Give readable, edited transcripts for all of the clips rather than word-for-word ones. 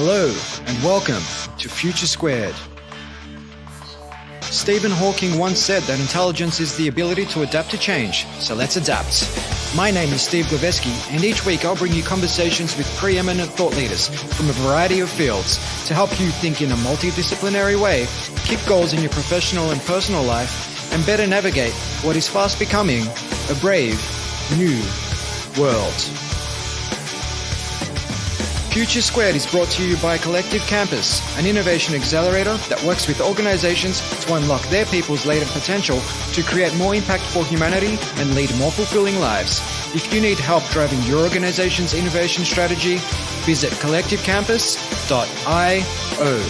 Hello and welcome to Future Squared. Stephen Hawking once said that intelligence is the ability to adapt to change, so let's adapt. My name is Steve Glaveski, and each week I'll bring you conversations with preeminent thought leaders from a variety of fields to help you think in a multidisciplinary way, kick goals in your professional and personal life, and better navigate what is fast becoming a brave new world. Future Squared is brought to you by Collective Campus, an innovation accelerator that works with organizations to unlock their people's latent potential to create more impact for humanity and lead more fulfilling lives. If you need help driving your organization's innovation strategy, visit collectivecampus.io.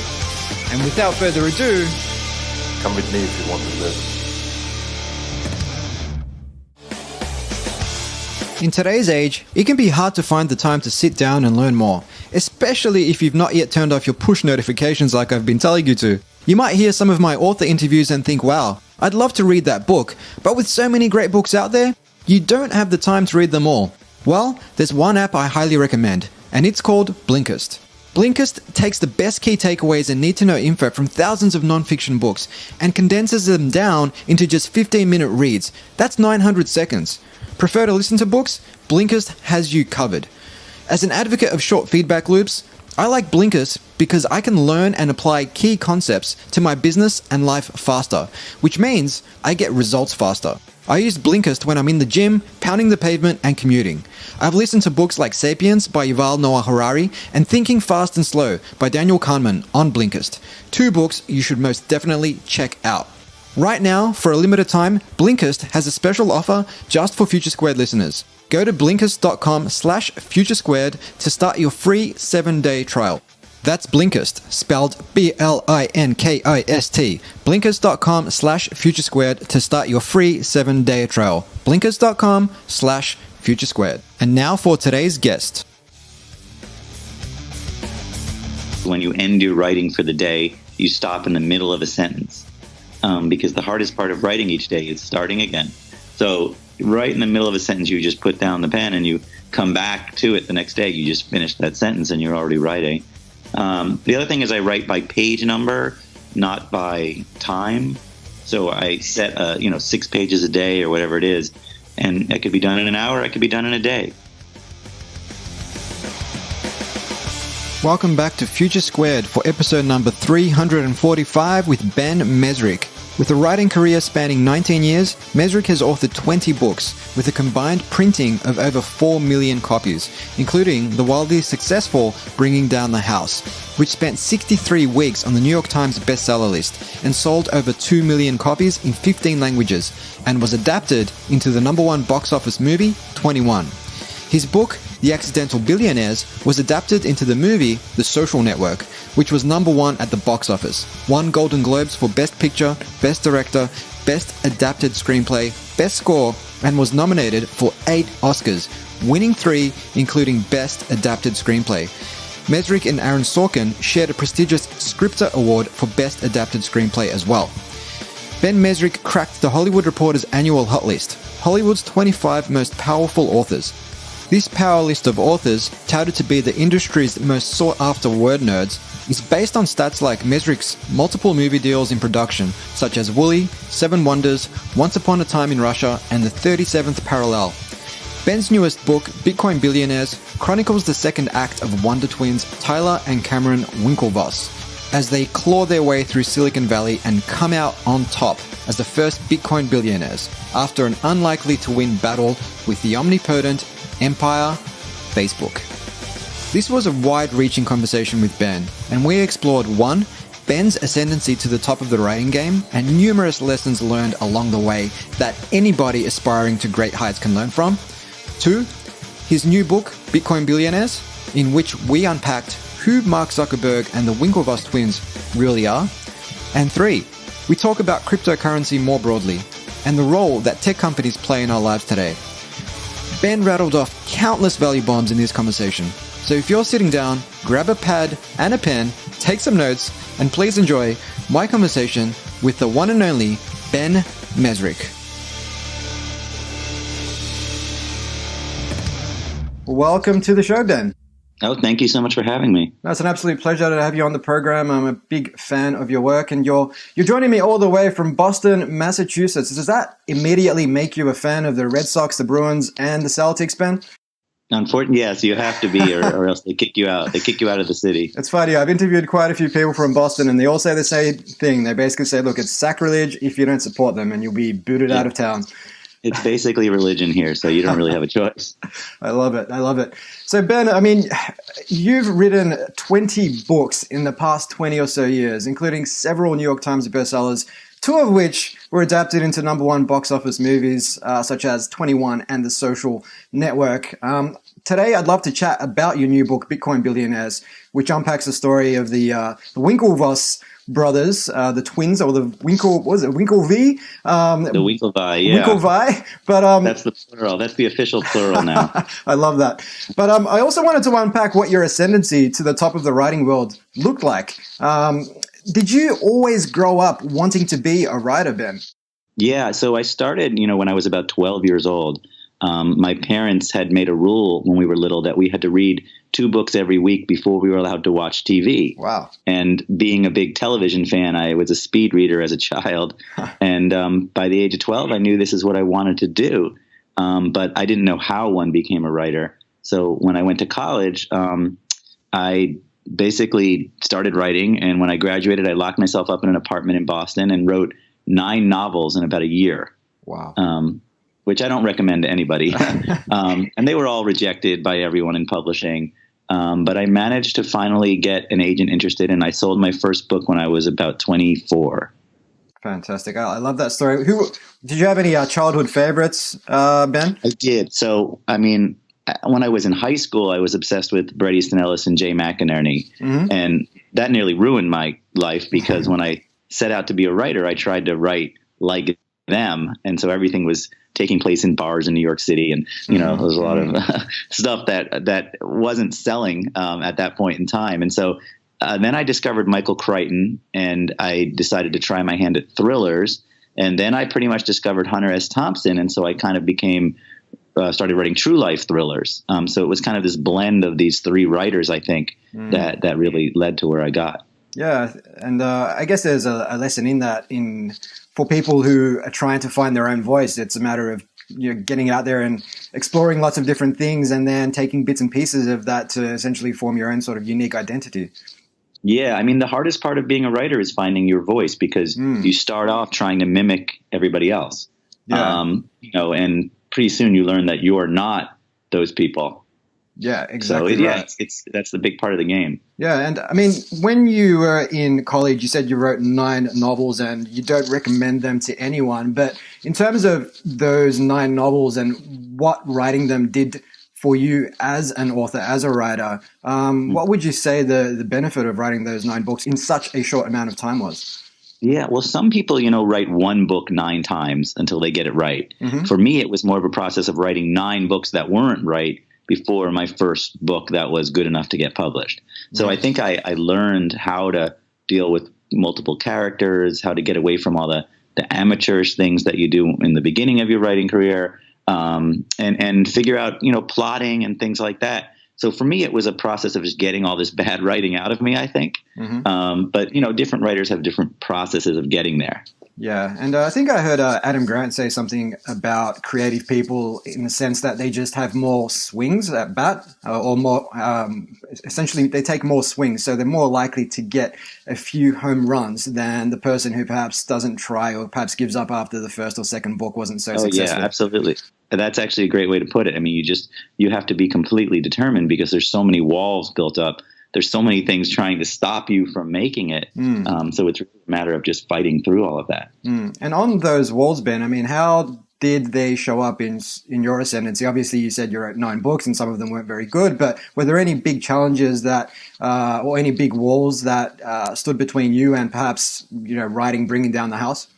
And without further ado, come with me if you want to live. In today's age, it can be hard to find the time to sit down and learn more, especially if you've not yet turned off your push notifications like I've been telling you to. You might hear some of my author interviews and think, wow, I'd love to read that book, but with so many great books out there, you don't have the time to read them all. Well, there's one app I highly recommend, and it's called Blinkist. Blinkist takes the best key takeaways and need-to-know info from thousands of non-fiction books and condenses them down into just 15-minute reads. That's 900 seconds. Prefer to listen to books? Blinkist has you covered. As an advocate of short feedback loops, I like Blinkist because I can learn and apply key concepts to my business and life faster, which means I get results faster. I use Blinkist when I'm in the gym, pounding the pavement, and commuting. I've listened to books like Sapiens by Yuval Noah Harari and Thinking Fast and Slow by Daniel Kahneman on Blinkist. Two books you should most definitely check out. Right now, for a limited time, Blinkist has a special offer just for Future Squared listeners. Go to blinkist.com/futuresquared to start your free 7-day trial. That's Blinkist, spelled Blinkist. Blinkist.com/futuresquared to start your free 7-day trial. Blinkist.com/futuresquared. And now for today's guest. When you end your writing for the day, you stop in the middle of a sentence. Because the hardest part of writing each day is starting again. So right in the middle of a sentence, you just put down the pen and you come back to it the next day. You just finish that sentence and you're already writing. The other thing is I write by page number, not by time. So I set 6 pages a day or whatever it is, and it could be done in an hour. It could be done in a day. Welcome back to Future Squared for episode number 345 with Ben Mezrich. With a writing career spanning 19 years, Mezrich has authored 20 books with a combined printing of over 4 million copies, including the wildly successful Bringing Down the House, which spent 63 weeks on the New York Times Bestseller List and sold over 2 million copies in 15 languages and was adapted into the #1 box office movie, 21. His book, The Accidental Billionaires, was adapted into the movie The Social Network, which was #1 at the box office, won Golden Globes for Best Picture, Best Director, Best Adapted Screenplay, Best Score, and was nominated for 8 Oscars, winning 3, including Best Adapted Screenplay. Mezrich and Aaron Sorkin shared a prestigious Scripter Award for Best Adapted Screenplay as well. Ben Mezrich cracked the Hollywood Reporter's annual hot list, Hollywood's 25 most powerful authors. This power list of authors, touted to be the industry's most sought-after word nerds, is based on stats like Mezrich's multiple movie deals in production, such as Wall-E, 7 Wonders, Once Upon a Time in Russia, and The 37th Parallel. Ben's newest book, Bitcoin Billionaires, chronicles the second act of Wonder Twins Tyler and Cameron Winklevoss, as they claw their way through Silicon Valley and come out on top as the first Bitcoin billionaires, after an unlikely-to-win battle with the omnipotent Empire, Facebook. This was a wide-reaching conversation with Ben, and we explored 1. Ben's ascendancy to the top of the writing game, and numerous lessons learned along the way that anybody aspiring to great heights can learn from. 2. His new book, Bitcoin Billionaires, in which we unpacked who Mark Zuckerberg and the Winklevoss twins really are. And 3. We talk about cryptocurrency more broadly, and the role that tech companies play in our lives today. Ben rattled off countless value bombs in this conversation. So if you're sitting down, grab a pad and a pen, take some notes, and please enjoy my conversation with the one and only Ben Mezrich. Welcome to the show, Ben. Oh, thank you so much for having me. No, it's an absolute pleasure to have you on the program. I'm a big fan of your work, and you're joining me all the way from Boston, Massachusetts. Does that immediately make you a fan of the Red Sox, the Bruins, and the Celtics, Ben? Unfortunately, yes, you have to be, or else they kick you out. They kick you out of the city. It's funny. I've interviewed quite a few people from Boston, and they all say the same thing. They basically say, look, it's sacrilege if you don't support them, and you'll be booted out of town. It's basically religion here, so you don't really have a choice. I love it. I love it. So, Ben, I mean, you've written 20 books in the past 20 or so years, including several New York Times bestsellers, two of which were adapted into #1 box office movies, such as 21 and The Social Network. Today, I'd love to chat about your new book, Bitcoin Billionaires, which unpacks the story of the Winklevoss brothers, the twins, or the Winklevi? The Winklevi, yeah. Winklevi, but that's the plural. That's the official plural now. I love that. But I also wanted to unpack what your ascendancy to the top of the writing world looked like. Did you always grow up wanting to be a writer, Ben? Yeah, so I started, when I was about 12 years old. My parents had made a rule when we were little that we had to read 2 books every week before we were allowed to watch TV. Wow. And being a big television fan, I was a speed reader as a child. And by the age of 12, I knew this is what I wanted to do. But I didn't know how one became a writer. So when I went to college, I basically started writing. And when I graduated, I locked myself up in an apartment in Boston and wrote 9 novels in about a year. Wow. Which I don't recommend to anybody. And they were all rejected by everyone in publishing. But I managed to finally get an agent interested, and I sold my first book when I was about 24. Fantastic. I love that story. Did you have any childhood favorites, Ben? I did. So, I mean, when I was in high school, I was obsessed with Bret Easton Ellis and Jay McInerney. Mm-hmm. And that nearly ruined my life because when I set out to be a writer, I tried to write like them. And so everything was taking place in bars in New York City. And, there was a lot of stuff that wasn't selling at that point in time. And so then I discovered Michael Crichton, and I decided to try my hand at thrillers. And then I pretty much discovered Hunter S. Thompson. And so I kind of started writing true life thrillers. So it was kind of this blend of these 3 writers, I think, that really led to where I got. Yeah. And I guess there's a lesson in that for people who are trying to find their own voice. It's a matter of getting out there and exploring lots of different things and then taking bits and pieces of that to essentially form your own sort of unique identity. Yeah, I mean, the hardest part of being a writer is finding your voice because you start off trying to mimic everybody else. Yeah. And pretty soon you learn that you're not those people. Yeah, exactly. So, right. that's the big part of the game. Yeah, and I mean, when you were in college, you said you wrote 9 novels and you don't recommend them to anyone. But in terms of those 9 novels and what writing them did for you as an author, as a writer, what would you say the benefit of writing those 9 books in such a short amount of time was? Yeah, well, some people, write one book 9 times until they get it right. Mm-hmm. For me, it was more of a process of writing 9 books that weren't right before my first book that was good enough to get published. So I think I learned how to deal with multiple characters, how to get away from all the amateurish things that you do in the beginning of your writing career, and figure out, plotting and things like that. So for me, it was a process of just getting all this bad writing out of me, I think. Mm-hmm. But, different writers have different processes of getting there. Yeah, and I think I heard Adam Grant say something about creative people in the sense that they just have more swings at bat, or more, essentially they take more swings, so they're more likely to get a few home runs than the person who perhaps doesn't try or perhaps gives up after the first or second book wasn't so successful. Yeah, absolutely. That's actually a great way to put it. I mean, you have to be completely determined because there's so many walls built up. There's so many things trying to stop you from making it. So it's really a matter of just fighting through all of that. And on those walls, Ben, I mean, how did they show up in your ascendancy? Obviously, you said you wrote 9 books and some of them weren't very good, but were there any big challenges that, or any big walls that stood between you and perhaps, writing, bringing down the house?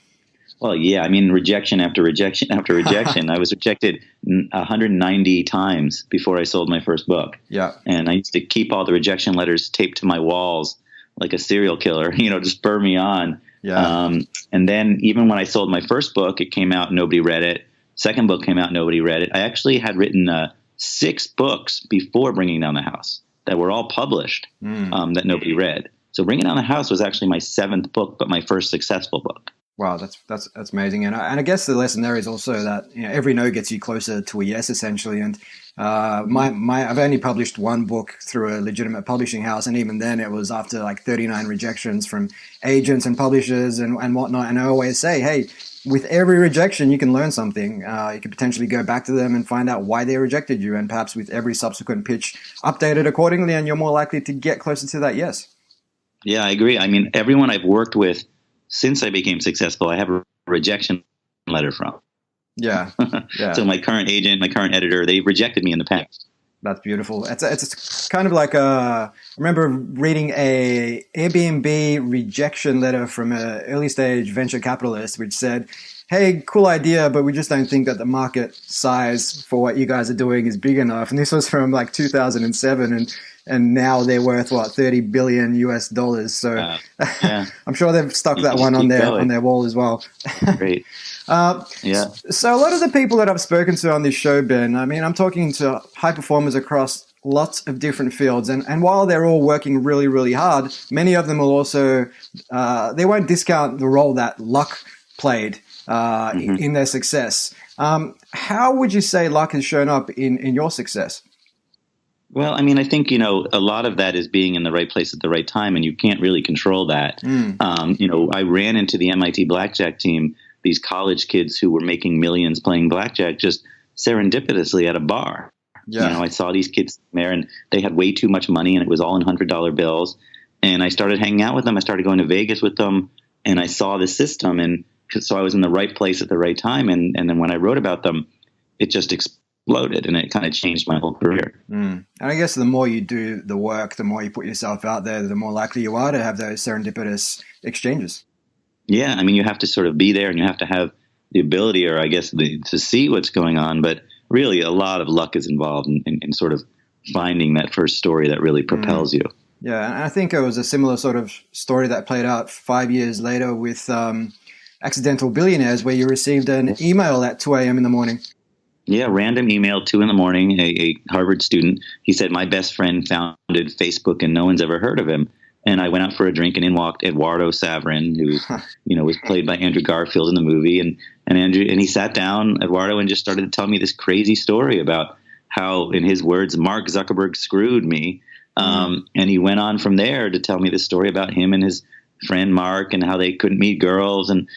Well, yeah, I mean, rejection after rejection after rejection. I was rejected 190 times before I sold my first book. Yeah. And I used to keep all the rejection letters taped to my walls like a serial killer, to spur me on. Yeah. And then even when I sold my first book, it came out, nobody read it. Second book came out, nobody read it. I actually had written 6 books before Bringing Down the House. that were all published that nobody read. So Bring It Down the House was actually my 7th book, but my first successful book. Wow, that's amazing, and I guess the lesson there is also that every no gets you closer to a yes, essentially. And I've only published one book through a legitimate publishing house, and even then it was after like 39 rejections from agents and publishers and whatnot. And I always say, hey, with every rejection, you can learn something. You can potentially go back to them and find out why they rejected you, and perhaps with every subsequent pitch, update it accordingly, and you're more likely to get closer to that yes. Yeah, I agree. I mean, everyone I've worked with since I became successful, I have a rejection letter from. Yeah. So my current agent, my current editor, they've rejected me in the past. That's beautiful. It's kind of like I remember reading a Airbnb rejection letter from an early stage venture capitalist, which said, hey, cool idea, but we just don't think that the market size for what you guys are doing is big enough. And this was from like 2007, and now they're worth what, $30 billion US. So yeah. I'm sure they've stuck that one on their wall as well. Great. Yeah. So a lot of the people that I've spoken to on this show, Ben, I mean, I'm talking to high performers across lots of different fields. And while they're all working really, really hard, many of them will also, they won't discount the role that luck played in their success. How would you say luck has shown up in your success? Well, I mean, I think, a lot of that is being in the right place at the right time, and you can't really control that. I ran into the MIT blackjack team, these college kids who were making millions playing blackjack just serendipitously at a bar. Yeah. I saw these kids there, and they had way too much money, and it was all in $100 bills. And I started hanging out with them. I started going to Vegas with them, and I saw the system. And so I was in the right place at the right time. And then when I wrote about them, it just exploded, and it kind of changed my whole career. And I guess the more you do the work, the more you put yourself out there, the more likely you are to have those serendipitous exchanges. Yeah, I mean, you have to sort of be there, and you have to have the ability, or I guess to see what's going on. But really, a lot of luck is involved in sort of finding that first story that really propels you. Yeah, and I think it was a similar sort of story that played out 5 years later with Accidental Billionaires, where you received an email at 2 a.m. in the morning. Yeah, random email, 2 a.m, a Harvard student. He said, my best friend founded Facebook and no one's ever heard of him. And I went out for a drink, and in walked Eduardo Saverin, who was played by Andrew Garfield in the movie. And he sat down, Eduardo, and just started to tell me this crazy story about how, in his words, Mark Zuckerberg screwed me. And he went on from there to tell me this story about him and his friend Mark, and how they couldn't meet girls. And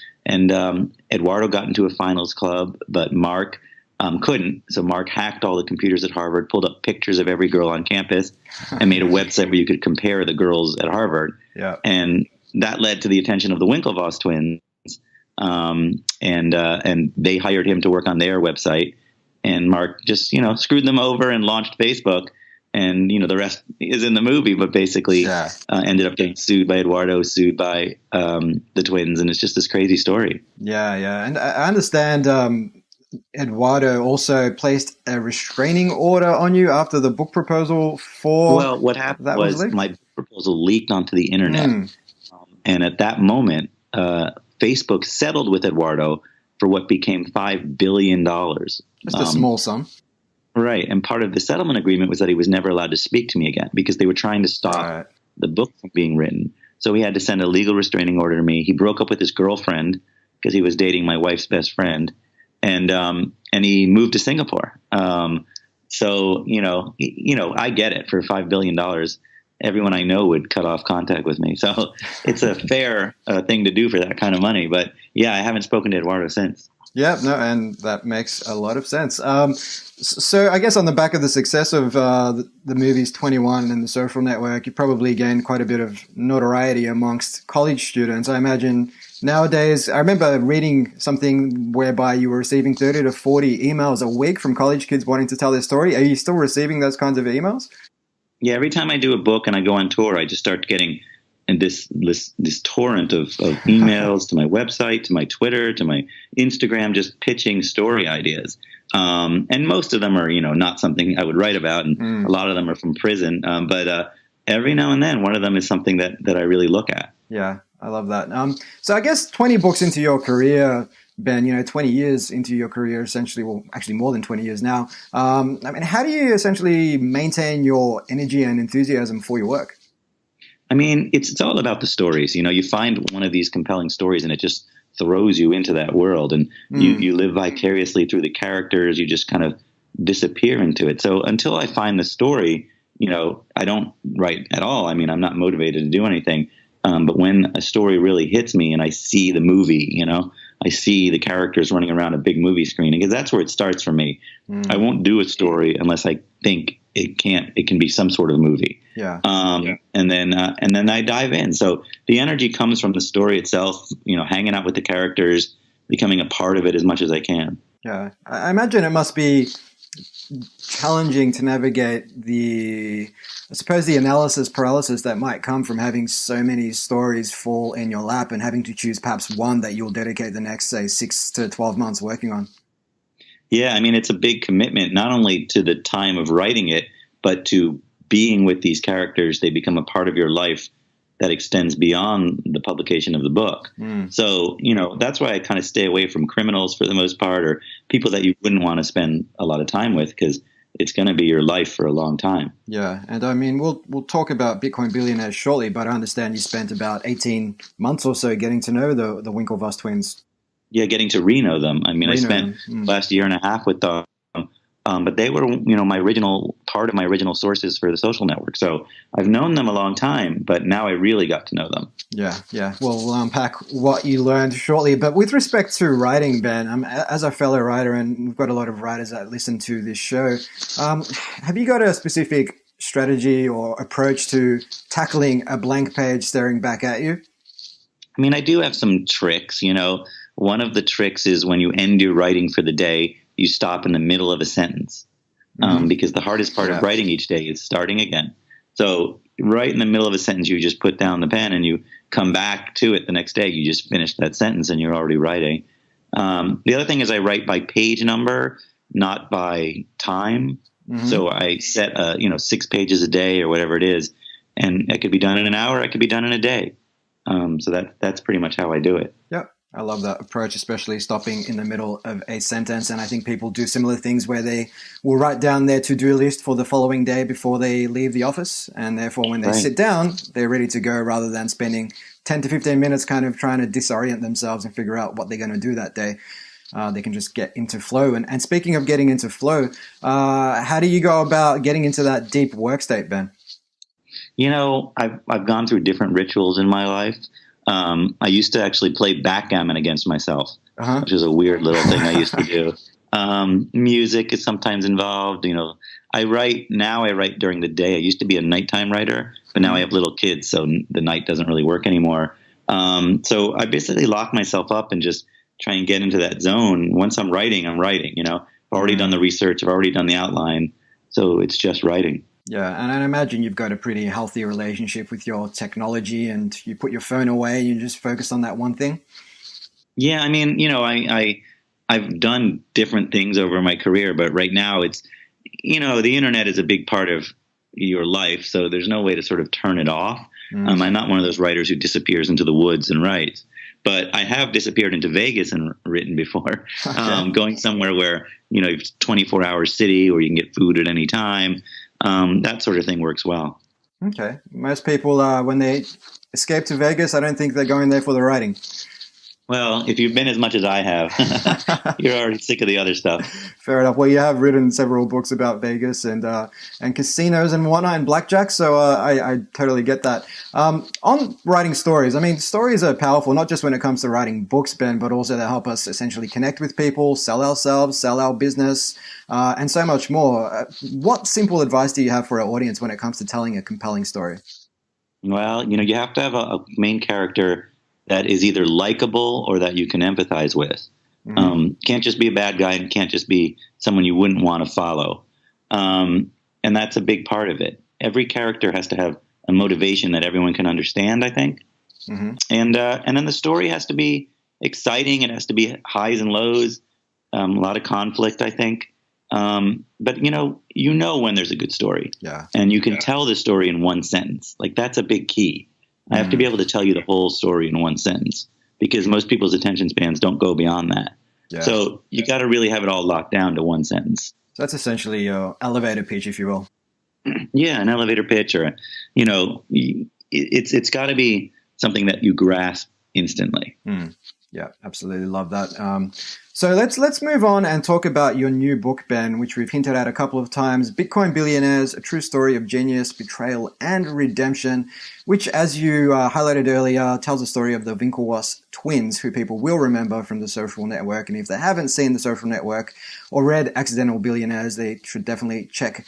Eduardo got into a finals club, but Mark couldn't. So Mark hacked all the computers at Harvard, pulled up pictures of every girl on campus, and made a website where you could compare the girls at Harvard. Yeah. And that led to the attention of the Winklevoss twins. And they hired him to work on their website. And Mark just, screwed them over and launched Facebook. And, the rest is in the movie, but basically ended up getting sued by Eduardo, sued by the twins. And it's just this crazy story. Yeah. And I understand Eduardo also placed a restraining order on you after the book proposal for... Well, what happened was my proposal leaked onto the internet. And at that moment, Facebook settled with Eduardo for what became $5 billion. Just a small sum. Right. And part of the settlement agreement was that he was never allowed to speak to me again because they were trying to stop the book from being written. So he had to send a legal restraining order to me. He broke up with his girlfriend because he was dating my wife's best friend. And he moved to Singapore. So, I get it. For $5 billion, everyone I know would cut off contact with me. So it's a fair thing to do for that kind of money. But yeah, I haven't spoken to Eduardo since. Yeah, no, and that makes a lot of sense. So I guess on the back of the success of the movies 21 and The Social Network, you probably gained quite a bit of notoriety amongst college students. I imagine nowadays, I remember reading something whereby you were receiving 30 to 40 emails a week from college kids wanting to tell their story. Are you still receiving those kinds of emails? Yeah, every time I do a book and I go on tour, I just start getting this torrent of emails to my website, to my Twitter, to my Instagram, just pitching story ideas. And most of them are, not something I would write about, and a lot of them are from prison. But every now and then, one of them is something that I really look at. Yeah, I love that. So I guess 20 books into your career, Ben, 20 years into your career, essentially, well, actually more than 20 years now. How do you essentially maintain your energy and enthusiasm for your work? I mean, it's all about the stories. You find one of these compelling stories and it just throws you into that world, and you live vicariously through the characters. You just kind of disappear into it. So until I find the story, I don't write at all. I mean, I'm not motivated to do anything. But when a story really hits me and I see the movie, I see the characters running around a big movie screen, because that's where it starts for me. I won't do a story unless I think it can be some sort of movie. Yeah. And then I dive in. So the energy comes from the story itself, hanging out with the characters, becoming a part of it as much as I can. Yeah. I imagine it must be challenging to navigate the analysis paralysis that might come from having so many stories fall in your lap and having to choose perhaps one that you'll dedicate the next, say, 6 to 12 months working on. Yeah, I mean, it's a big commitment, not only to the time of writing it, but to being with these characters. They become a part of your life that extends beyond the publication of the book. So, that's why I kind of stay away from criminals for the most part, or people that you wouldn't want to spend a lot of time with, because it's going to be your life for a long time. Yeah, and I mean, we'll talk about Bitcoin billionaires shortly, but I understand you spent about 18 months or so getting to know the Winklevoss twins. Yeah, getting to know them. I mean, I spent last year and a half with them, but they were, part of my original sources for the social network. So I've known them a long time, but now I really got to know them. Yeah. Well, we'll unpack what you learned shortly. But with respect to writing, Ben, as a fellow writer, and we've got a lot of writers that listen to this show, have you got a specific strategy or approach to tackling a blank page staring back at you? I mean, I do have some tricks. One of the tricks is when you end your writing for the day, you stop in the middle of a sentence, because the hardest part of writing each day is starting again. So right in the middle of a sentence, you just put down the pen and you come back to it the next day. You just finish that sentence and you're already writing. The other thing is I write by page number, not by time. So I set 6 pages a day or whatever it is, and it could be done in an hour. It could be done in a day. So that's pretty much how I do it. Yep. I love that approach, especially stopping in the middle of a sentence. And I think people do similar things where they will write down their to-do list for the following day before they leave the office. And therefore, when they sit down, they're ready to go, rather than spending 10 to 15 minutes kind of trying to disorient themselves and figure out what they're going to do that day. They can just get into flow. And speaking of getting into flow, how do you go about getting into that deep work state, Ben? I've gone through different rituals in my life. I used to actually play backgammon against myself, which is a weird little thing I used to do. Music is sometimes involved. I write during the day. I used to be a nighttime writer, but now I have little kids, so the night doesn't really work anymore. So I basically lock myself up and just try and get into that zone. Once I'm writing, I've already done the research. I've already done the outline. So it's just writing. Yeah, and I imagine you've got a pretty healthy relationship with your technology, and you put your phone away and you just focus on that one thing. Yeah, I mean, I've done different things over my career, but right now it's, the internet is a big part of your life, so there's no way to sort of turn it off. I'm not one of those writers who disappears into the woods and writes, but I have disappeared into Vegas and written before, going somewhere where, it's 24-hour city where you can get food at any time. That sort of thing works well. Okay. Most people, when they escape to Vegas, I don't think they're going there for the writing. Well, if you've been as much as I have, you're already sick of the other stuff. Fair enough. Well, you have written several books about Vegas and casinos and whatnot and blackjack, so I totally get that. On writing stories, stories are powerful, not just when it comes to writing books, Ben, but also they help us essentially connect with people, sell ourselves, sell our business, and so much more. What simple advice do you have for our audience when it comes to telling a compelling story? Well, you have to have a main character that is either likable or that you can empathize with. Can't just be a bad guy and can't just be someone you wouldn't want to follow. And that's a big part of it. Every character has to have a motivation that everyone can understand, I think. And then the story has to be exciting. It has to be highs and lows, a lot of conflict, I think. But when there's a good story. Yeah. And you can tell the story in one sentence. Like, that's a big key. I have to be able to tell you the whole story in one sentence, because most people's attention spans don't go beyond that. Yeah. So you got to really have it all locked down to one sentence. So that's essentially your elevator pitch, if you will. Yeah, an elevator pitch, or it's got to be something that you grasp instantly. Yeah, absolutely love that. So let's move on and talk about your new book, Ben, which we've hinted at a couple of times, Bitcoin Billionaires, A True Story of Genius, Betrayal, and Redemption, which, as you highlighted earlier, tells the story of the Winklevoss twins, who people will remember from The Social Network. And if they haven't seen The Social Network or read Accidental Billionaires, they should definitely check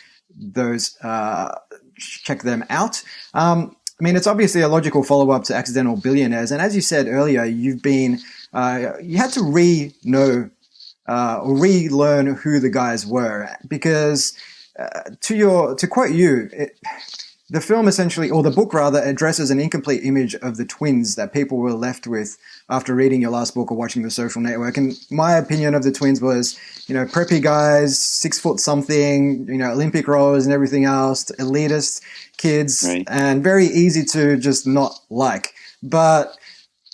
them out. I mean, it's obviously a logical follow-up to Accidental Billionaires. And as you said earlier, you had to relearn who the guys were, because to quote you, the film essentially, or the book rather, addresses an incomplete image of the twins that people were left with after reading your last book or watching The Social Network. And my opinion of the twins was, preppy guys, 6 foot something, Olympic rowers and everything else, elitist kids, right, and very easy to just not like. But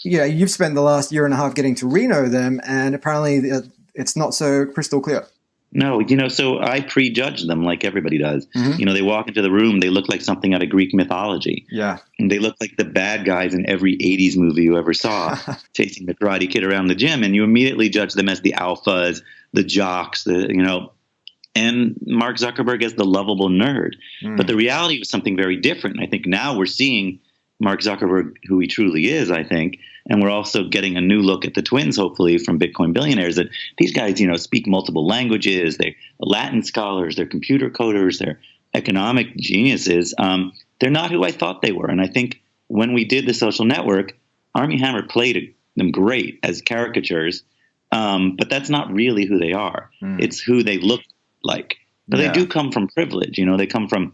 you've spent the last year and a half getting to re-know them, and apparently it's not so crystal clear. No, so I prejudge them like everybody does. Mm-hmm. They walk into the room, they look like something out of Greek mythology. Yeah. And they look like the bad guys in every 80s movie you ever saw, chasing the Karate Kid around the gym. And you immediately judge them as the alphas, the jocks, and Mark Zuckerberg as the lovable nerd. But the reality was something very different. And I think now we're seeing Mark Zuckerberg, who he truly is, I think. And we're also getting a new look at the twins, hopefully, from Bitcoin Billionaires, that these guys, speak multiple languages. They're Latin scholars. They're computer coders. They're economic geniuses. They're not who I thought they were. And I think when we did The Social Network, Armie Hammer played them great as caricatures. But that's not really who they are. It's who they look like. But they do come from privilege. They come from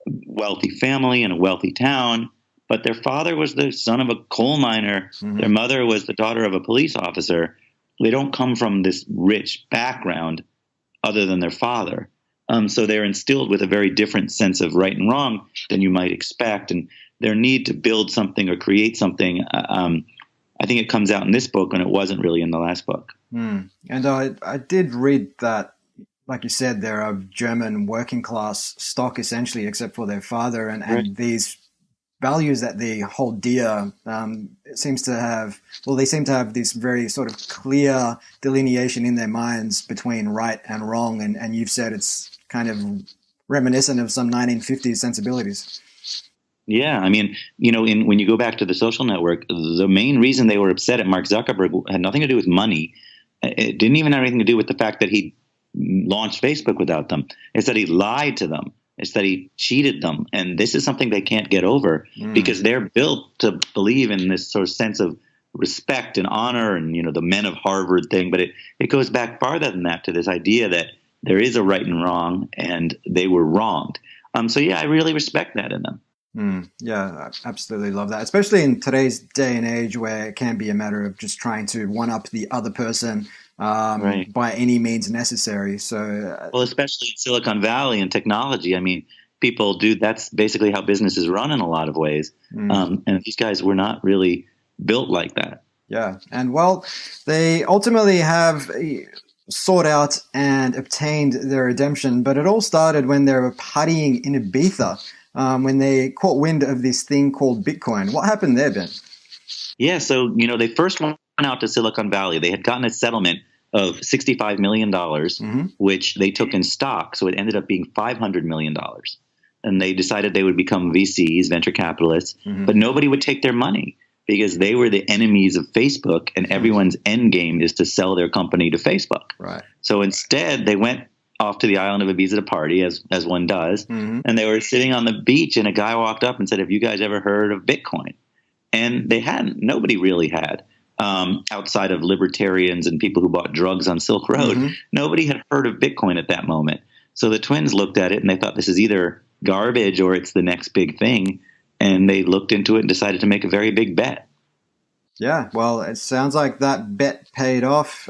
a wealthy family in a wealthy town. But their father was the son of a coal miner. Mm-hmm. Their mother was the daughter of a police officer. They don't come from this rich background other than their father. So they're instilled with a very different sense of right and wrong than you might expect. And their need to build something or create something, I think it comes out in this book when it wasn't really in the last book. And I did read that, like you said, they're a German working class stock essentially, except for their father. And these values that they hold dear seem to have this very sort of clear delineation in their minds between right and wrong. And you've said it's kind of reminiscent of some 1950s sensibilities. Yeah, I mean, when you go back to The Social Network, the main reason they were upset at Mark Zuckerberg had nothing to do with money. It didn't even have anything to do with the fact that he launched Facebook without them. It's that he lied to them. It's that he cheated them. And this is something they can't get over because they're built to believe in this sort of sense of respect and honor and, the men of Harvard thing. But it goes back farther than that, to this idea that there is a right and wrong and they were wronged. So, yeah, I really respect that in them. Yeah, I absolutely love that, especially in today's day and age where it can be a matter of just trying to one-up the other person by any means necessary. So, well, especially in Silicon Valley and technology, I mean, people do. That's basically how business is run in a lot of ways. And these guys were not really built like that. Yeah, and well, they ultimately have sought out and obtained their redemption, but it all started when they were partying in Ibiza. When they caught wind of this thing called Bitcoin. What happened there, Ben? Yeah, so, they first went out to Silicon Valley. They had gotten a settlement of $65 million, which they took in stock. So it ended up being $500 million. And they decided they would become VCs, venture capitalists, but nobody would take their money because they were the enemies of Facebook, and everyone's end game is to sell their company to Facebook. Right. So instead, they went off to the island of Ibiza to party, as one does. And they were sitting on the beach, and a guy walked up and said, "Have you guys ever heard of Bitcoin?" And they hadn't. Nobody really had, outside of libertarians and people who bought drugs on Silk Road. Nobody had heard of Bitcoin at that moment. So the twins looked at it, and they thought, this is either garbage or it's the next big thing. And they looked into it and decided to make a very big bet. Yeah, well, it sounds like that bet paid off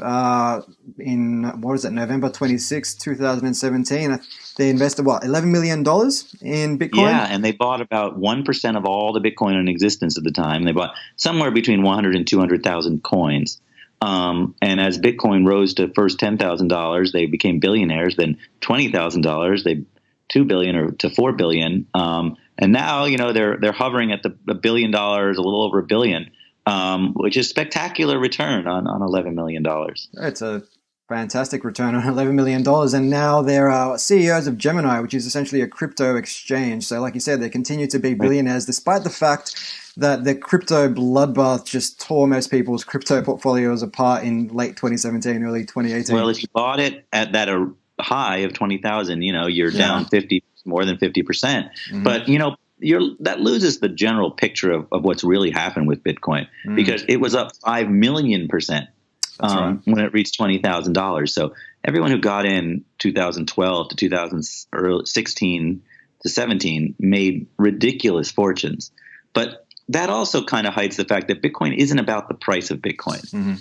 in, what is it, November 26, 2017. They invested, what, $11 million in Bitcoin? Yeah, and they bought about 1% of all the Bitcoin in existence at the time. They bought somewhere between 100 and 200,000 coins. And as Bitcoin rose to first $10,000, they became billionaires. Then $20,000, they $2 billion or to $4 billion. And now, they're hovering at the $1 billion, a little over $1 billion. Which is spectacular return on $11 million. It's a fantastic return on $11 million. And now they're CEOs of Gemini, which is essentially a crypto exchange. So like you said, they continue to be billionaires, despite the fact that the crypto bloodbath just tore most people's crypto portfolios apart in late 2017, early 2018. Well, if you bought it at that high of 20,000, you're down more than 50%. Mm-hmm. But, that loses the general picture of what's really happened with Bitcoin, because it was up 5 million percent when it reached $20,000. So everyone who got in 2012 to 2016 to 17 made ridiculous fortunes. But that also kind of hides the fact that Bitcoin isn't about the price of Bitcoin. Mm-hmm.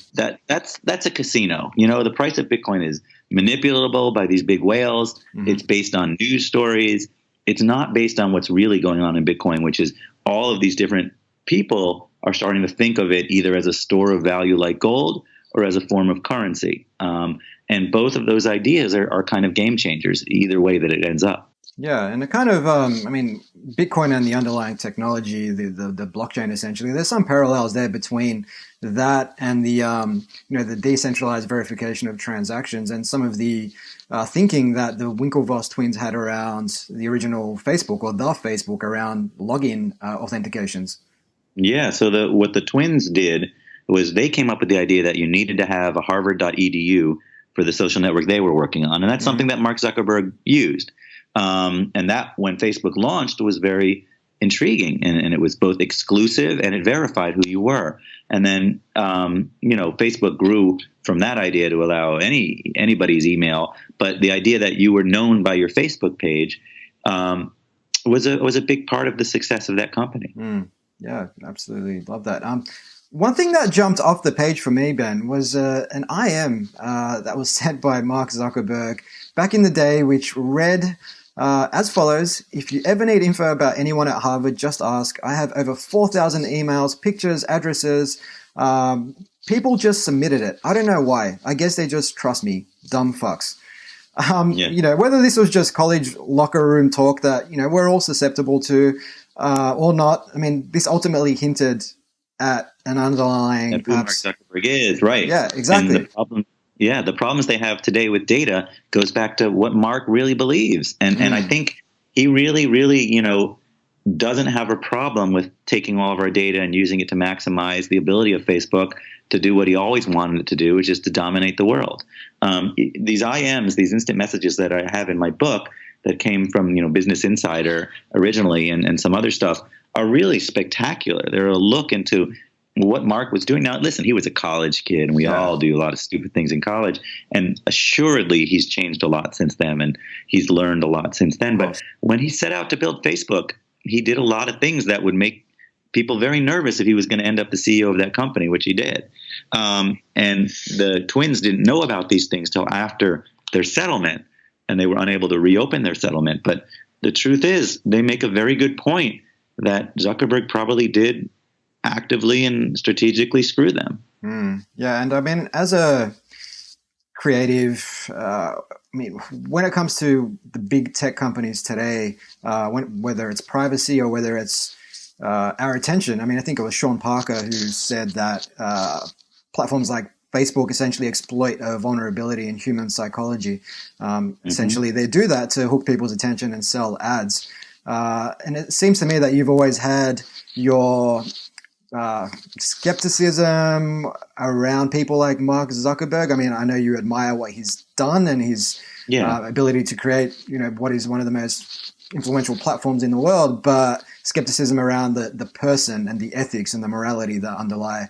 That's a casino. The price of Bitcoin is manipulable by these big whales. Mm-hmm. It's based on news stories. It's not based on what's really going on in Bitcoin, which is all of these different people are starting to think of it either as a store of value like gold or as a form of currency. And both of those ideas are kind of game changers, either way that it ends up. Yeah, and it kind of, Bitcoin and the underlying technology, the blockchain essentially, there's some parallels there between that and the, the decentralized verification of transactions and some of the thinking that the Winklevoss twins had around the original Facebook or the Facebook around login authentications. Yeah, so what the twins did was they came up with the idea that you needed to have a harvard.edu for the social network they were working on. And that's something that Mark Zuckerberg used. And that, when Facebook launched, was very intriguing, and it was both exclusive and it verified who you were. And then, Facebook grew from that idea to allow anybody's email. But the idea that you were known by your Facebook page was a big part of the success of that company. Yeah, absolutely. Love that. One thing that jumped off the page for me, Ben, was an IM that was sent by Mark Zuckerberg back in the day, which read as follows: if you ever need info about anyone at Harvard, just ask. I have over 4,000 emails, pictures, addresses. People just submitted it. I don't know why. I guess they just trust me. Dumb fucks. Whether this was just college locker room talk that, we're all susceptible to or not. I mean, this ultimately hinted at an underlying... That's who Mark Zuckerberg is, right. Yeah, exactly. And the problems they have today with data goes back to what Mark really believes. And I think he really, really, doesn't have a problem with taking all of our data and using it to maximize the ability of Facebook to do what he always wanted it to do, which is to dominate the world. These IMs, these instant messages that I have in my book that came from, Business Insider originally and some other stuff, are really spectacular. They're a look into what Mark was doing. Now, listen, he was a college kid, and we all do a lot of stupid things in college. And assuredly, he's changed a lot since then, and he's learned a lot since then. But when he set out to build Facebook, he did a lot of things that would make people very nervous if he was going to end up the CEO of that company, which he did. And the twins didn't know about these things till after their settlement, and they were unable to reopen their settlement. But the truth is, they make a very good point that Zuckerberg probably did actively and strategically screw them. Yeah, and I mean, as a creative, when it comes to the big tech companies today, whether it's privacy or whether it's our attention, I think it was Sean Parker who said that platforms like Facebook essentially exploit a vulnerability in human psychology. Essentially, they do that to hook people's attention and sell ads. And it seems to me that you've always had your skepticism around people like Mark Zuckerberg. I know you admire what he's done and his ability to create, what is one of the most influential platforms in the world, but skepticism around the person and the ethics and the morality that underlie.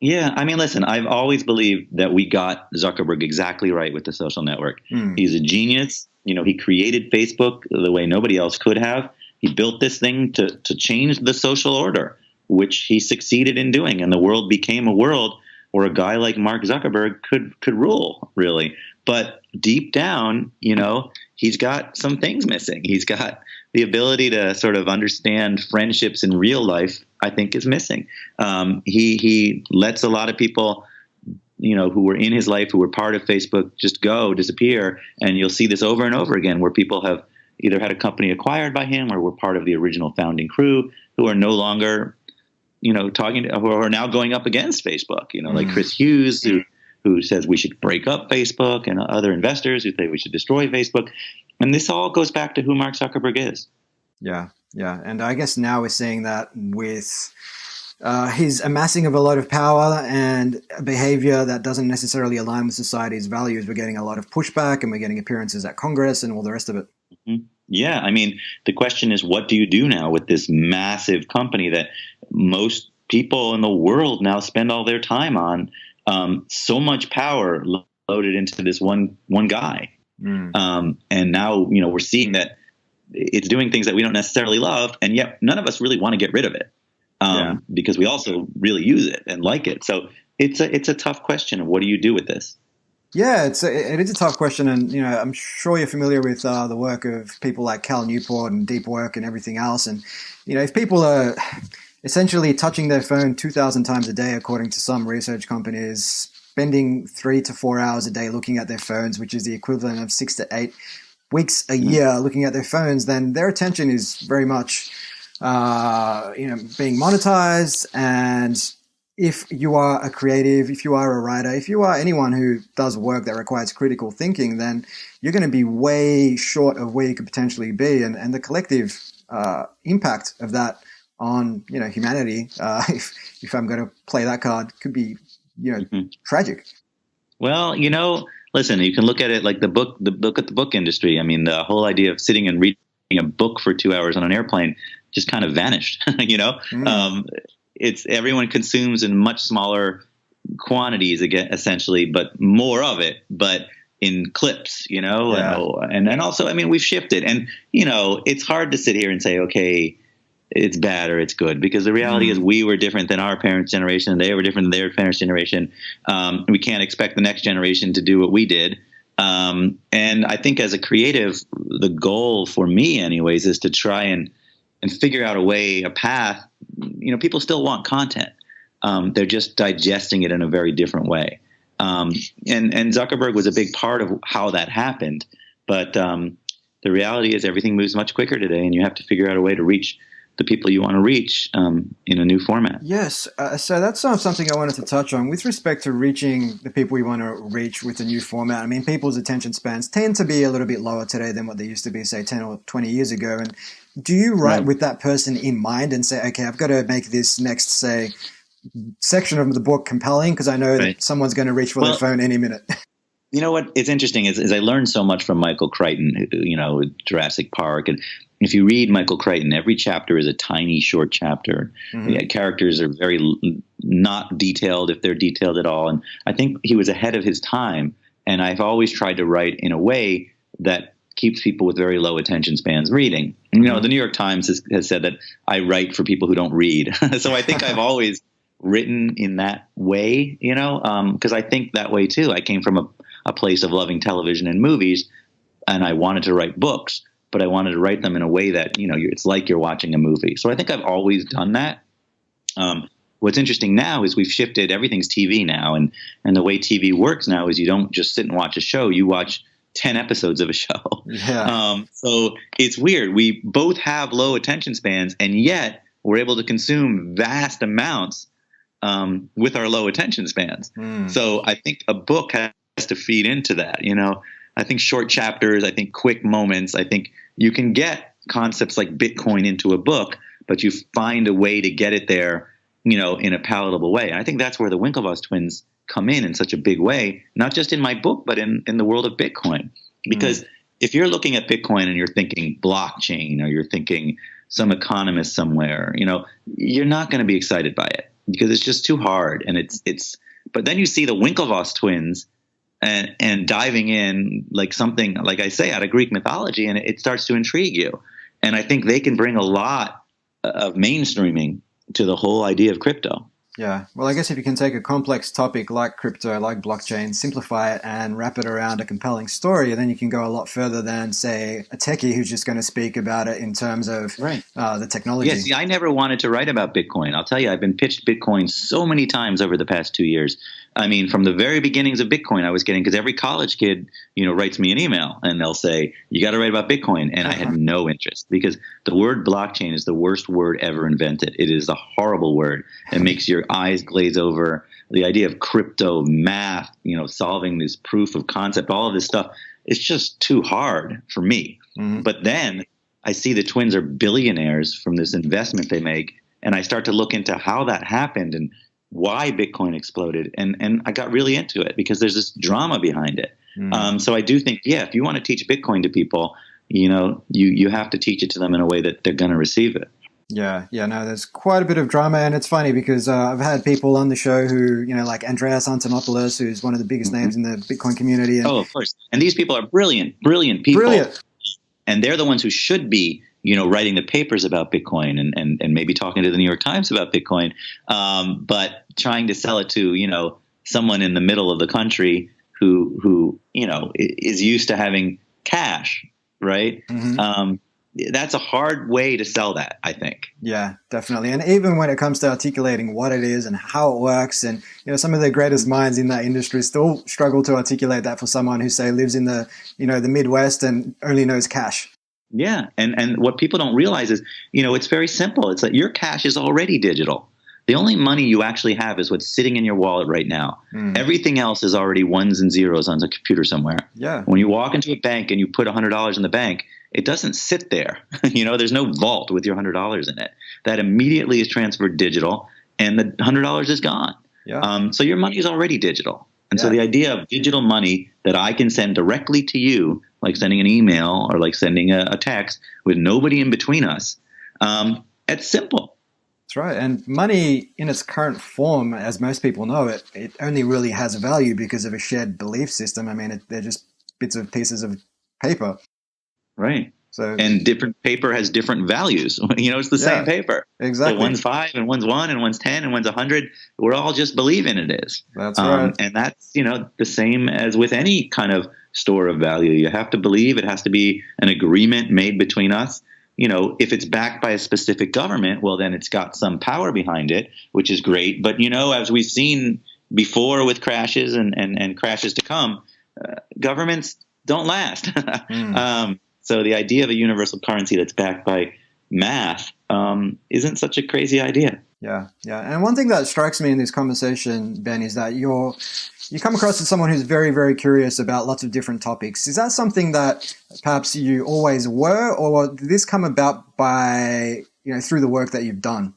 Yeah, listen, I've always believed that we got Zuckerberg exactly right with the social network. He's a genius. He created Facebook the way nobody else could have. He built this thing to change the social order. which he succeeded in doing. And the world became a world where a guy like Mark Zuckerberg could rule, really. But deep down, he's got some things missing. He's got the ability to sort of understand friendships in real life, I think, is missing. He lets a lot of people, who were in his life, who were part of Facebook, just disappear. And you'll see this over and over again, where people have either had a company acquired by him or were part of the original founding crew, who are no longer, who are now going up against Facebook, like Chris Hughes, who says we should break up Facebook, and other investors who say we should destroy Facebook. And this all goes back to who Mark Zuckerberg is. Yeah. And I guess now we're seeing that with his amassing of a lot of power and behavior that doesn't necessarily align with society's values. We're getting a lot of pushback, and we're getting appearances at Congress and all the rest of it. Mm-hmm. Yeah. I mean, the question is, what do you do now with this massive company that most people in the world now spend all their time on? So much power loaded into this one guy. And now, we're seeing that it's doing things that we don't necessarily love, and yet none of us really want to get rid of it. Because we also really use it and like it. So it's a tough question of what do you do with this? Yeah, it is a tough question. And, I'm sure you're familiar with the work of people like Cal Newport and Deep Work and everything else. And, if people are essentially touching their phone 2,000 times a day, according to some research companies, spending 3 to 4 hours a day looking at their phones, which is the equivalent of 6 to 8 weeks a year looking at their phones, then their attention is very much being monetized. And if you are a creative, if you are a writer, if you are anyone who does work that requires critical thinking, then you're going to be way short of where you could potentially be. And the collective impact of that on, humanity, if I'm going to play that card, could be, tragic. Well, listen, you can look at it like the book industry. I mean, the whole idea of sitting and reading a book for 2 hours on an airplane just kind of vanished. It's everyone consumes in much smaller quantities again, essentially, but more of it, but in clips, and also, I mean, we've shifted, and it's hard to sit here and say, okay, it's bad or it's good, because the reality is we were different than our parents' generation, and they were different than their parents' generation. We can't expect the next generation to do what we did. And I think as a creative, the goal for me anyways is to try and figure out a path. People still want content. They're just digesting it in a very different way. And Zuckerberg was a big part of how that happened. But the reality is everything moves much quicker today, and you have to figure out a way to reach the people you want to reach in a new format. Yes. So that's something I wanted to touch on with respect to reaching the people we want to reach with a new format. I mean, people's attention spans tend to be a little bit lower today than what they used to be, say, 10 or 20 years ago. And do you write with that person in mind and say, okay, I've got to make this next, say, section of the book compelling because I know that someone's going to reach for their phone any minute? You know what? It's interesting is I learned so much from Michael Crichton, Jurassic Park. And if you read Michael Crichton, every chapter is a tiny, short chapter. The characters are very not detailed, if they're detailed at all. And I think he was ahead of his time. And I've always tried to write in a way that keeps people with very low attention spans reading. The New York Times has said that I write for people who don't read. So I think I've always written in that way, because I think that way too. I came from a place of loving television and movies, and I wanted to write books, but I wanted to write them in a way that, it's like you're watching a movie. So I think I've always done that. What's interesting now is we've shifted, everything's TV now. And the way TV works now is you don't just sit and watch a show, you watch 10 episodes of a show. So it's weird. We both have low attention spans, and yet we're able to consume vast amounts with our low attention spans. So I think a book has to feed into that. I think short chapters, I think quick moments, I think you can get concepts like Bitcoin into a book, but you find a way to get it there, in a palatable way. And I think that's where the Winklevoss twins come in such a big way, not just in my book, but in the world of Bitcoin. Because if you're looking at Bitcoin and you're thinking blockchain, or you're thinking some economist somewhere, you're not going to be excited by it because it's just too hard. And but then you see the Winklevoss twins and diving in like something, like I say, out of Greek mythology, and it starts to intrigue you. And I think they can bring a lot of mainstreaming to the whole idea of crypto. Yeah. Well, I guess if you can take a complex topic like crypto, like blockchain, simplify it and wrap it around a compelling story, then you can go a lot further than, say, a techie who's just going to speak about it in terms of the technology. Yeah, see, I never wanted to write about Bitcoin. I'll tell you, I've been pitched Bitcoin so many times over the past 2 years. I mean, from the very beginnings of Bitcoin, I was getting, because every college kid, writes me an email and they'll say, you got to write about Bitcoin. And I had no interest, because the word blockchain is the worst word ever invented. It is a horrible word. It makes your eyes glaze over. The idea of crypto, math, solving this proof of concept, all of this stuff, it's just too hard for me. Mm-hmm. But then I see the twins are billionaires from this investment they make, and I start to look into how that happened and why Bitcoin exploded. And I got really into it because there's this drama behind it. So I do think, if you want to teach Bitcoin to people, you have to teach it to them in a way that they're going to receive it. Yeah, no, there's quite a bit of drama, and it's funny because I've had people on the show who, like Andreas Antonopoulos, who's one of the biggest names in the Bitcoin community. And of course. And these people are brilliant people. Brilliant. And they're the ones who should be, writing the papers about Bitcoin and maybe talking to the New York Times about Bitcoin, but trying to sell it to, someone in the middle of the country who is used to having cash, right? Mm-hmm. That's a hard way to sell that, I think. Yeah, definitely. And even when it comes to articulating what it is and how it works, and some of the greatest minds in that industry still struggle to articulate that for someone who, say, lives in the the Midwest and only knows cash. Yeah, and what people don't realize is, it's very simple. It's like your cash is already digital. The only money you actually have is what's sitting in your wallet right now. Everything else is already ones and zeros on the computer somewhere. Yeah. When you walk into a bank and you put $100 in the bank, it doesn't sit there. There's no vault with your $100 in it. That immediately is transferred digital, and the $100 is gone. Yeah. So your money is already digital. And so the idea of digital money that I can send directly to you, like sending an email or like sending a text with nobody in between us, it's simple. That's right. And money in its current form, as most people know it, it only really has value because of a shared belief system. I mean, they're just pieces of paper. Right. So, and different paper has different values. It's the same paper. Exactly. So one's 5 and one's 1 and one's 10 and one's 100. We're all just believing it is. That's right. And that's, the same as with any kind of store of value. You have to believe. It has to be an agreement made between us. If it's backed by a specific government, well, then it's got some power behind it, which is great. But, as we've seen before with crashes and crashes to come, governments don't last. So the idea of a universal currency that's backed by math isn't such a crazy idea. Yeah. And one thing that strikes me in this conversation, Ben, is that you come across as someone who's very, very curious about lots of different topics. Is that something that perhaps you always were, or did this come about by, through the work that you've done?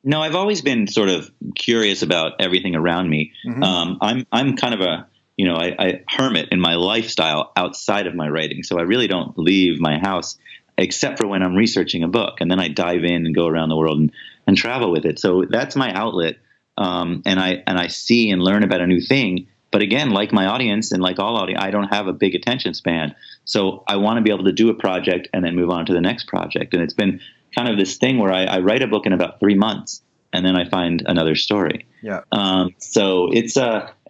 No, I've always been sort of curious about everything around me. Mm-hmm. I'm kind of a hermit in my lifestyle outside of my writing. So I really don't leave my house except for when I'm researching a book. And then I dive in and go around the world and travel with it. So that's my outlet. And I see and learn about a new thing. But again, like my audience and like all audience, I don't have a big attention span. So I want to be able to do a project and then move on to the next project. And it's been kind of this thing where I write a book in about 3 months and then I find another story. Yeah. So it's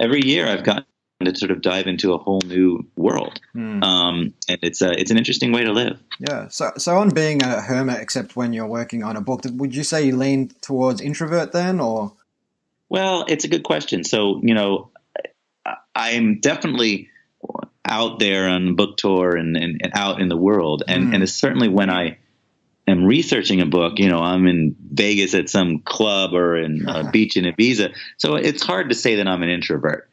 every year I've gotten to sort of dive into a whole new world. And it's an interesting way to live. Yeah. So on being a hermit, except when you're working on a book, would you say you lean towards introvert then, or? Well, it's a good question. So, I'm definitely out there on book tour and out in the world. And it's certainly when I am researching a book, I'm in Vegas at some club or in a beach in Ibiza. So it's hard to say that I'm an introvert.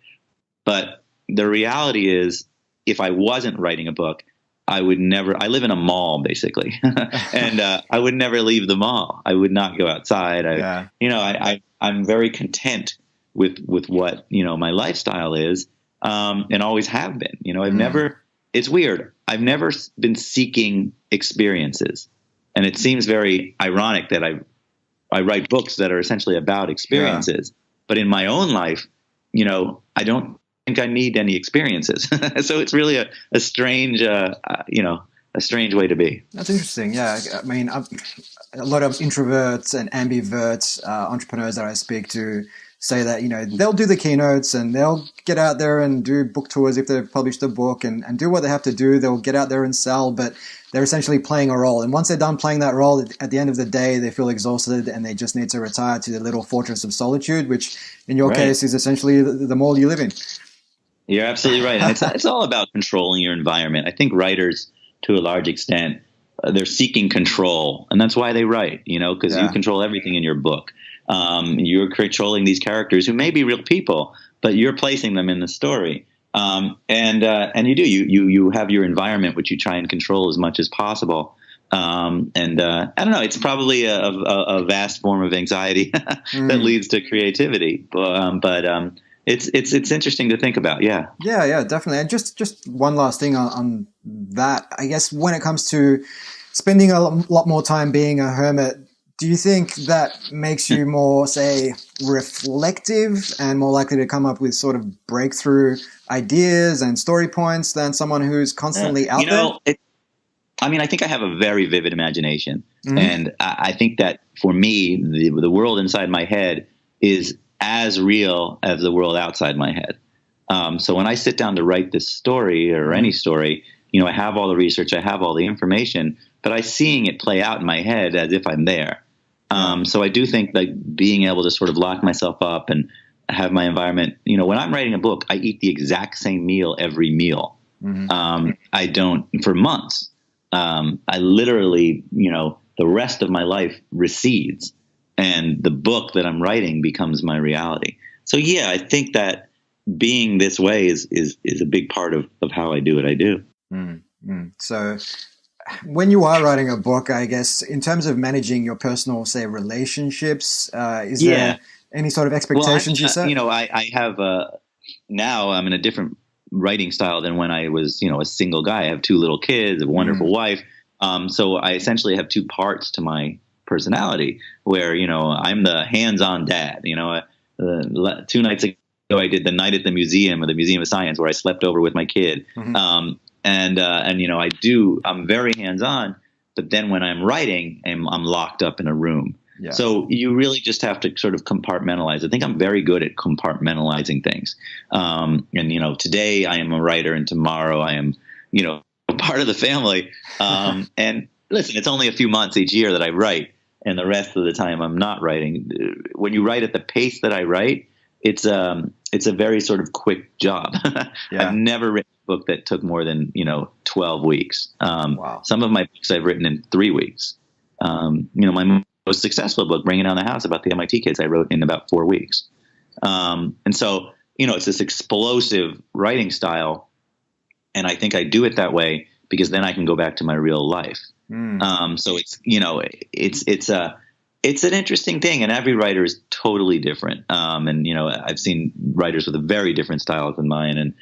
But the reality is, if I wasn't writing a book, I live in a mall basically. And I would never leave the mall. I would not go outside. I'm very content with what, my lifestyle is, and always have been. It's weird. I've never been seeking experiences. And it seems very ironic that I write books that are essentially about experiences. But in my own life, I don't think I need any experiences. So it's really a strange, a strange way to be. That's interesting. Yeah. I mean, a lot of introverts and ambiverts, entrepreneurs that I speak to say that, they'll do the keynotes and they'll get out there and do book tours if they've published a book and do what they have to do. They'll get out there and sell, but they're essentially playing a role. And once they're done playing that role, at the end of the day, they feel exhausted and they just need to retire to their little fortress of solitude, which in your case is essentially the mall you live in. You're absolutely right. And it's all about controlling your environment. I think writers, to a large extent, they're seeking control. And that's why they write, because you control everything in your book. You're controlling these characters who may be real people, but you're placing them in the story. And you have your environment, which you try and control as much as possible. I don't know, it's probably a vast form of anxiety that leads to creativity. But it's interesting to think about. Yeah. Yeah, definitely. And just one last thing on that, I guess when it comes to spending a lot more time being a hermit, do you think that makes you more, say, reflective and more likely to come up with sort of breakthrough ideas and story points than someone who's constantly out there? I think I have a very vivid imagination. And I think that for me, the world inside my head is as real as the world outside my head. So when I sit down to write this story or any story, I have all the research, I have all the information, but I'm seeing it play out in my head as if I'm there. So I do think like being able to sort of lock myself up and have my environment, when I'm writing a book, I eat the exact same meal every meal. I don't for months. I literally, the rest of my life recedes and the book that I'm writing becomes my reality. So yeah, I think that being this way is a big part of how I do what I do. So when you are writing a book, I guess, in terms of managing your personal, say, relationships, is there any sort of expectations you set? I have now I'm in a different writing style than when I was, a single guy. I have 2 little kids, a wonderful wife. So I essentially have 2 parts to my personality where, I'm the hands-on dad. 2 nights ago, I did the night at the museum or the Museum of Science where I slept over with my kid. I'm very hands-on, but then when I'm writing, I'm locked up in a room. Yeah. So you really just have to sort of compartmentalize. I think I'm very good at compartmentalizing things. Today I am a writer and tomorrow I am, part of the family. And listen, it's only a few months each year that I write and the rest of the time I'm not writing. When you write at the pace that I write, it's a very sort of quick job. I've never written a book that took more than 12 weeks. Wow. Some of my books I've written in 3 weeks. My most successful book, Bringing Down the House, about the MIT kids, I wrote in about 4 weeks. And so it's this explosive writing style, and I think I do it that way because then I can go back to my real life. So it's an interesting thing, and every writer is totally different. I've seen writers with a very different style than mine and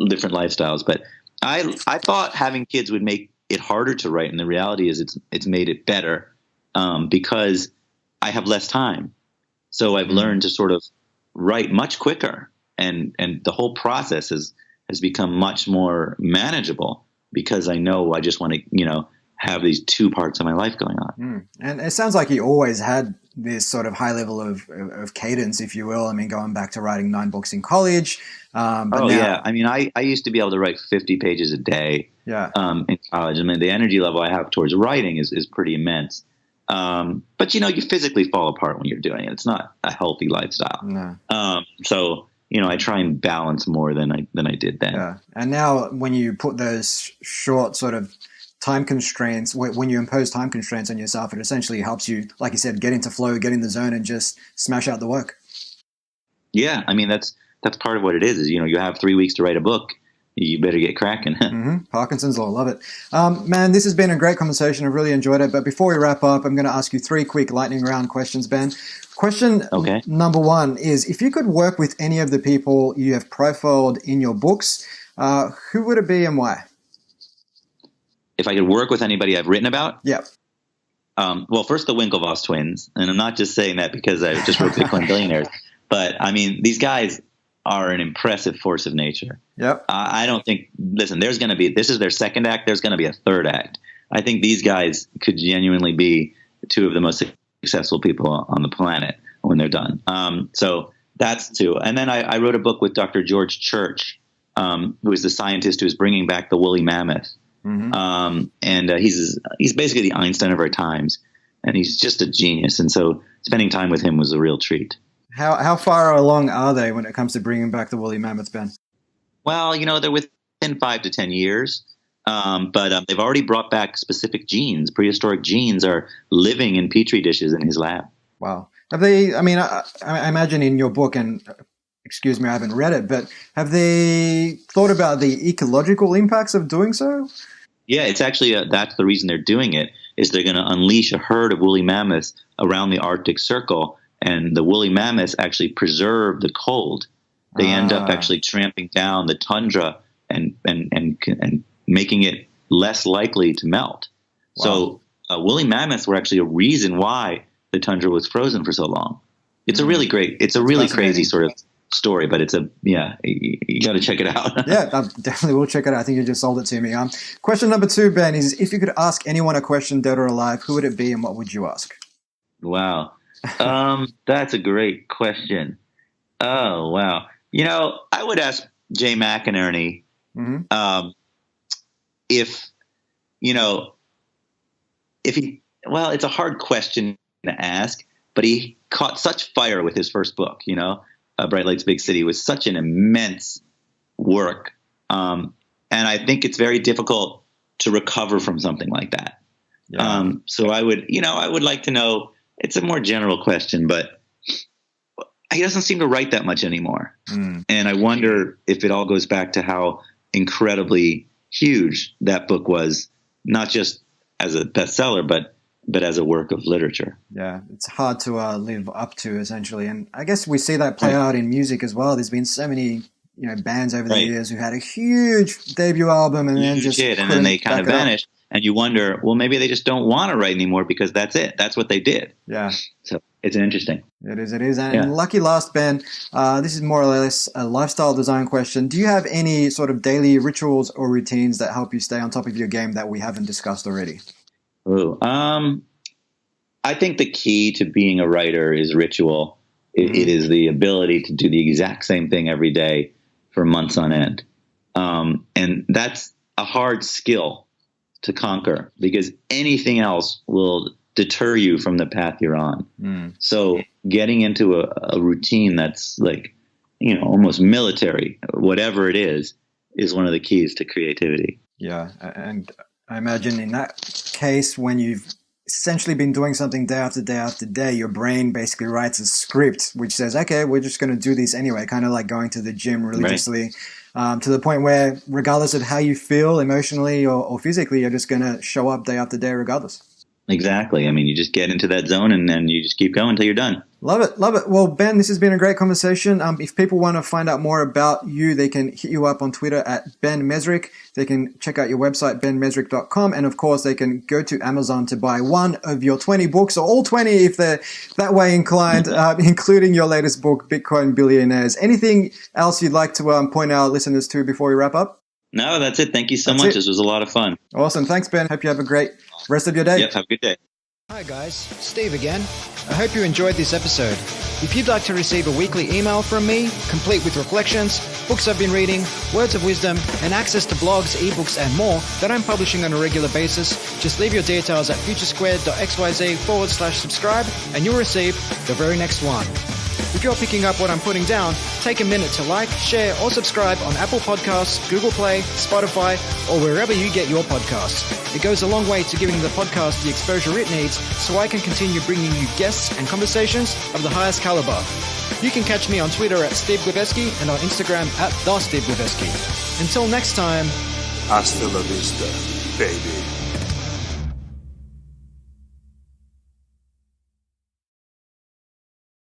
different lifestyles. But I thought having kids would make it harder to write, and the reality is it's made it better because I have less time. So I've learned to sort of write much quicker, and the whole process has become much more manageable because I know I just want to have these 2 parts of my life going on. And it sounds like you always had this sort of high level of cadence, if you will. I mean, going back to writing 9 books in college. Yeah. I mean, I used to be able to write 50 pages a day in college. I mean, the energy level I have towards writing is pretty immense. But you physically fall apart when you're doing it. It's not a healthy lifestyle. No. So I try and balance more than I did then. Yeah. And now when you put those short sort of time constraints, when you impose time constraints on yourself, it essentially helps you, like you said, get into flow, get in the zone, and just smash out the work. Yeah, I mean that's part of what it is you have 3 weeks to write a book. You better get cracking. Parkinson's law, love it. Man, this has been a great conversation. I've really enjoyed it. But before we wrap up, I'm going to ask you 3 quick lightning round questions, Ben. Question number 1 is, if you could work with any of the people you have profiled in your books, who would it be and why? If I could work with anybody I've written about? Yeah. Well, first the Winklevoss twins. And I'm not just saying that because I just wrote Accidental Billionaires. But, I mean, these guys, are an impressive force of nature. Yep. I don't think, listen, this is their second act. There's going to be a third act. I think these guys could genuinely be two of the most successful people on the planet when they're done. So that's two. And then I wrote a book with Dr. George Church, who is the scientist who's bringing back the woolly mammoth. Mm-hmm. And he's basically the Einstein of our times, and he's just a genius. And so spending time with him was a real treat. How far along are they when it comes to bringing back the woolly mammoth, Ben? Well, they're within 5 to 10 years. But they've already brought back specific genes. Prehistoric genes are living in petri dishes in his lab. Wow. Have they, I imagine in your book, and excuse me, I haven't read it, but have they thought about the ecological impacts of doing so? Yeah, it's actually, that's the reason they're doing it, is they're going to unleash a herd of woolly mammoths around the Arctic Circle, and the woolly mammoths actually preserve the cold. They end up actually tramping down the tundra and making it less likely to melt. Wow. So woolly mammoths were actually a reason why the tundra was frozen for so long. It's a really crazy sort of story, but you got to check it out. Yeah, I definitely will check it out. I think you just sold it to me. Question number 2, Ben, is if you could ask anyone a question, dead or alive, who would it be and what would you ask? Wow. That's a great question. Oh, wow. I would ask Jay McInerney, if he, well, it's a hard question to ask, but he caught such fire with his first book, Bright Lights, Big City was such an immense work. And I think it's very difficult to recover from something like that. Yeah. So I would like to know, it's a more general question, but he doesn't seem to write that much anymore. And I wonder if it all goes back to how incredibly huge that book was, not just as a bestseller, but as a work of literature. Yeah, it's hard to live up to, essentially. And I guess we see that play out in music as well. There's been so many bands over the years who had a huge debut album and then they kind of vanished. And you wonder, well, maybe they just don't want to write anymore because that's it. That's what they did. Yeah. So it's interesting. It is. And lucky last, Ben, this is more or less a lifestyle design question. Do you have any sort of daily rituals or routines that help you stay on top of your game that we haven't discussed already? Oh, I think the key to being a writer is ritual. It is the ability to do the exact same thing every day for months on end. And that's a hard skill to conquer because anything else will deter you from the path you're on. So getting into a routine that's like, almost military, whatever it is one of the keys to creativity. Yeah. And I imagine in that case, when you've essentially been doing something day after day after day, your brain basically writes a script which says, okay, we're just going to do this anyway, kind of like going to the gym religiously. Right. To the point where regardless of how you feel emotionally or physically, you're just going to show up day after day regardless. Exactly. I mean, you just get into that zone and then you just keep going until you're done. Love it. Well, Ben, this has been a great conversation. If people want to find out more about you, they can hit you up on Twitter at Ben Mezrich. They can check out your website, benmezrich.com. And of course, they can go to Amazon to buy one of your 20 books, or all 20 if they're that way inclined, including your latest book, Bitcoin Billionaires. Anything else you'd like to point our listeners to before we wrap up? No, that's it. Thank you so much. This was a lot of fun. Awesome. Thanks, Ben. Hope you have a great rest of your day. Yep, have a good day. Hi guys, Steve again. I hope you enjoyed this episode. If you'd like to receive a weekly email from me, complete with reflections, books I've been reading, words of wisdom, and access to blogs, ebooks, and more that I'm publishing on a regular basis, just leave your details at futuresquared.xyz/subscribe and you'll receive the very next one. If you're picking up what I'm putting down, take a minute to like, share, or subscribe on Apple Podcasts, Google Play, Spotify, or wherever you get your podcasts. It goes a long way to giving the podcast the exposure it needs so I can continue bringing you guests and conversations of the highest caliber. You can catch me on Twitter at Steve Glibeski and on Instagram at TheSteveGlibeski. Until next time. Hasta la vista, baby.